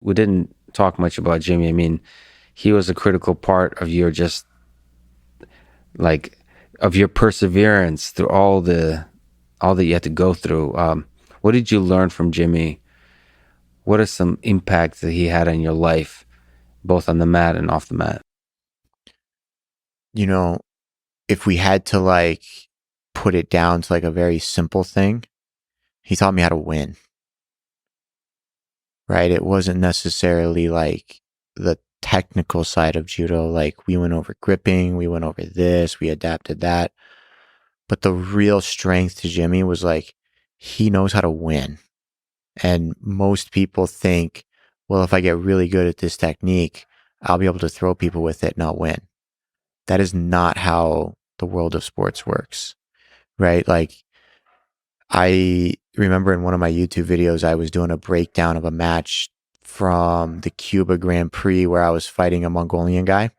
we didn't talk much about Jimmy. I mean, he was a critical part of your just like of your perseverance through all that you had to go through. What did you learn from Jimmy? What are some impacts that he had on your life, both on the mat and off the mat? You know, if we had to like put it down to like a very simple thing, he taught me how to win, right? It wasn't necessarily like the technical side of judo. Like we went over gripping, we went over this, we adapted that. But the real strength to Jimmy was like, he knows how to win. And most people think, well, if I get really good at this technique, I'll be able to throw people with it and I'll win. That is not how the world of sports works, right? Like, I remember in one of my YouTube videos, I was doing a breakdown of a match from the Cuba Grand Prix where I was fighting a Mongolian guy.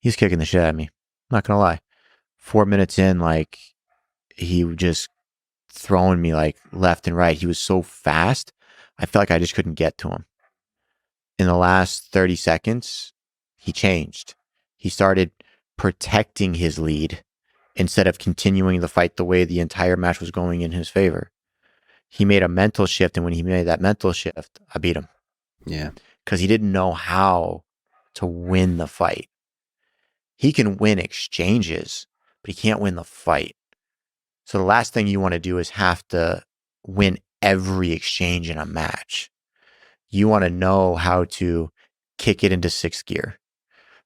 He's kicking the shit out of me. I'm not going to lie. 4 minutes in, like, he just throwing me like left and right. He was so fast. I felt like I just couldn't get to him. In the last 30 seconds, he changed. He started protecting his lead instead of continuing the fight the way the entire match was going in his favor. He made a mental shift, and when he made that mental shift, I beat him. Yeah. Because he didn't know how to win the fight. He can win exchanges, but he can't win the fight. So the last thing you want to do is have to win every exchange in a match. You want to know how to kick it into sixth gear,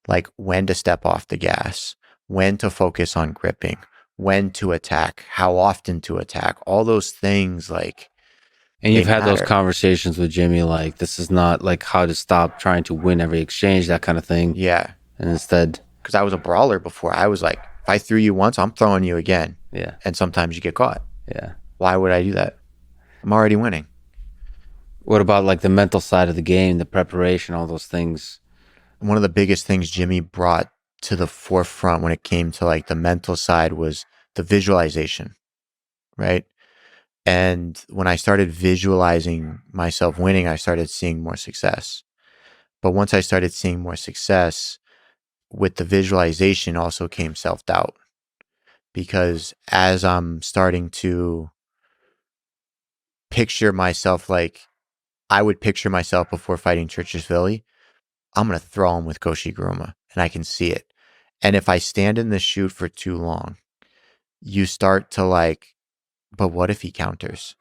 like when to step off the gas, when to focus on gripping, when to attack, how often to attack, all those things like And they you've had those matter. conversations with Jimmy, like this is not like how to stop trying to win every exchange, that kind of thing. Yeah. And instead, Because I was a brawler before. I was like, if I threw you once, I'm throwing you again. yeah, And sometimes you get caught. yeah. Why would I do that? I'm already winning. What about like the mental side of the game, the preparation, all those things? One of the biggest things Jimmy brought to the forefront when it came to like the mental side was the visualization, right? And when I started visualizing myself winning, I started seeing more success. But once I started seeing more success, with the visualization also came self doubt. Because as I'm starting to picture myself, like I would picture myself before fighting Churches Philly, I'm going to throw him with Koshi Guruma, and I can see it. And if I stand in the chute for too long, you start to like, but what if he counters?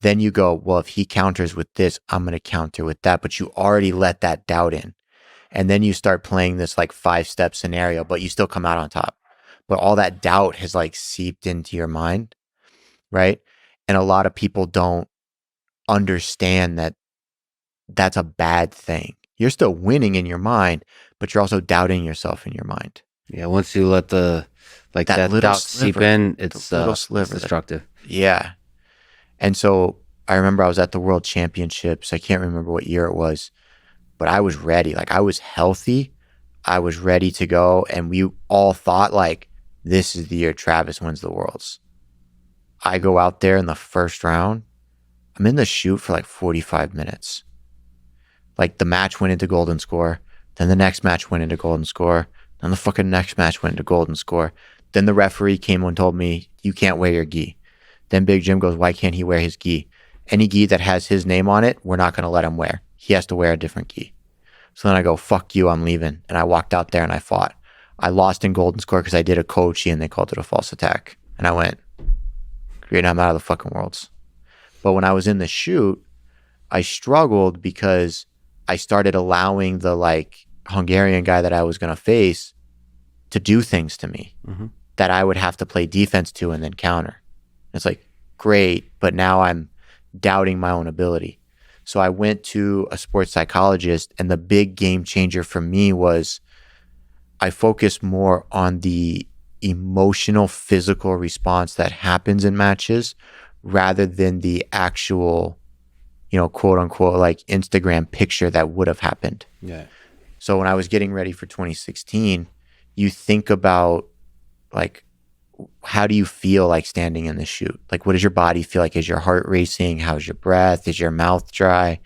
Then you go, well, if he counters with this, I'm going to counter with that. But you already let that doubt in. And then you start playing this like 5-step scenario, but you still come out on top. But all that doubt has like seeped into your mind, right? And a lot of people don't understand that that's a bad thing. You're still winning in your mind, but you're also doubting yourself in your mind. Yeah, once you let the like That that little doubt seep sliver, in, the it's little it's sliver. destructive. Yeah. And so I remember I was at the World Championships. I can't remember what year it was, but I was ready. Like I was healthy. I was ready to go. And we all thought like, this is the year Travis wins the Worlds. I go out there in the first round. I'm in the chute for like 45 minutes. Like the match went into golden score. Then the next match went into golden score. Then the fucking next match went into golden score. Then the referee came and told me, you can't wear your gi. Then Big Jim goes, why can't he wear his gi? Any gi that has his name on it, we're not going to let him wear. He has to wear a different gi. So then I go, fuck you, I'm leaving. And I walked out there and I fought. I lost in golden score because I did a kochi and they called it a false attack. And I went, great, I'm out of the fucking worlds. But when I was in the chute, I struggled because I started allowing the like Hungarian guy that I was going to face to do things to me that I would have to play defense to and then counter. It's like, great, but now I'm doubting my own ability. So I went to a sports psychologist, and the big game changer for me was I focused more on the emotional, physical response that happens in matches rather than the actual, quote unquote, like Instagram picture that would have happened. Yeah. So when I was getting ready for 2016, you think about like, how do you feel like standing in the chute? Like, what does your body feel like? Is your heart racing? How's your breath? Is your mouth dry?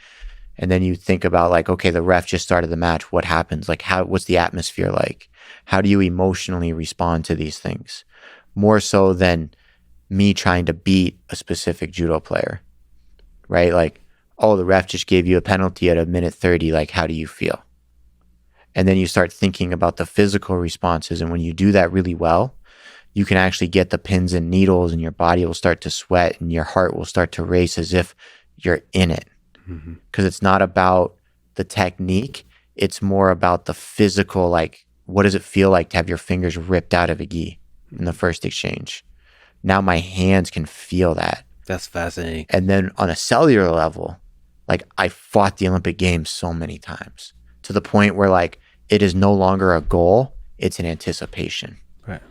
And then you think about like, okay, the ref just started the match. What happens? Like what's the atmosphere like? How do you emotionally respond to these things? More so than me trying to beat a specific judo player, right? Like, oh, the ref just gave you a penalty at a minute 30. Like, how do you feel? And then you start thinking about the physical responses. And when you do that really well, you can actually get the pins and needles and your body will start to sweat and your heart will start to race as if you're in it. Because it's not about the technique. It's more about the physical, like, what does it feel like to have your fingers ripped out of a gi in the first exchange? Now my hands can feel that. That's fascinating. And then on a cellular level, like I fought the Olympic Games so many times to the point where like it is no longer a goal, it's an anticipation. Right.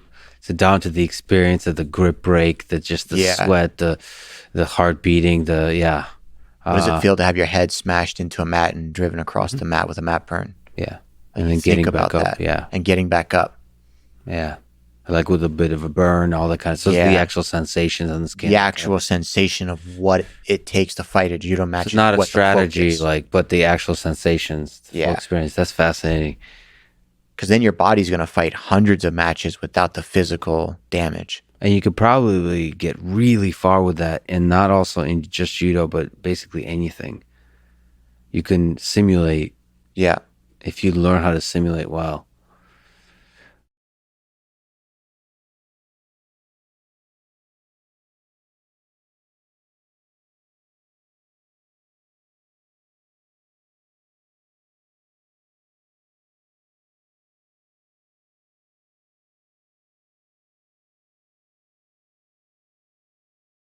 So down to the experience of the grip break, the sweat, the heart beating, What does it feel to have your head smashed into a mat and driven across the mat with a mat burn? Yeah. And then getting back up. Yeah. And getting back up. Yeah. Like with a bit of a burn, all that kind of stuff. So the actual sensations on the skin. The actual sensation of what it takes to fight a judo match. It's not a strategy, but the actual sensations, the full experience. That's fascinating. Because then your body's going to fight hundreds of matches without the physical damage. And you could probably get really far with that, and not also in just judo, but basically anything. You can simulate. Yeah. If you learn how to simulate well.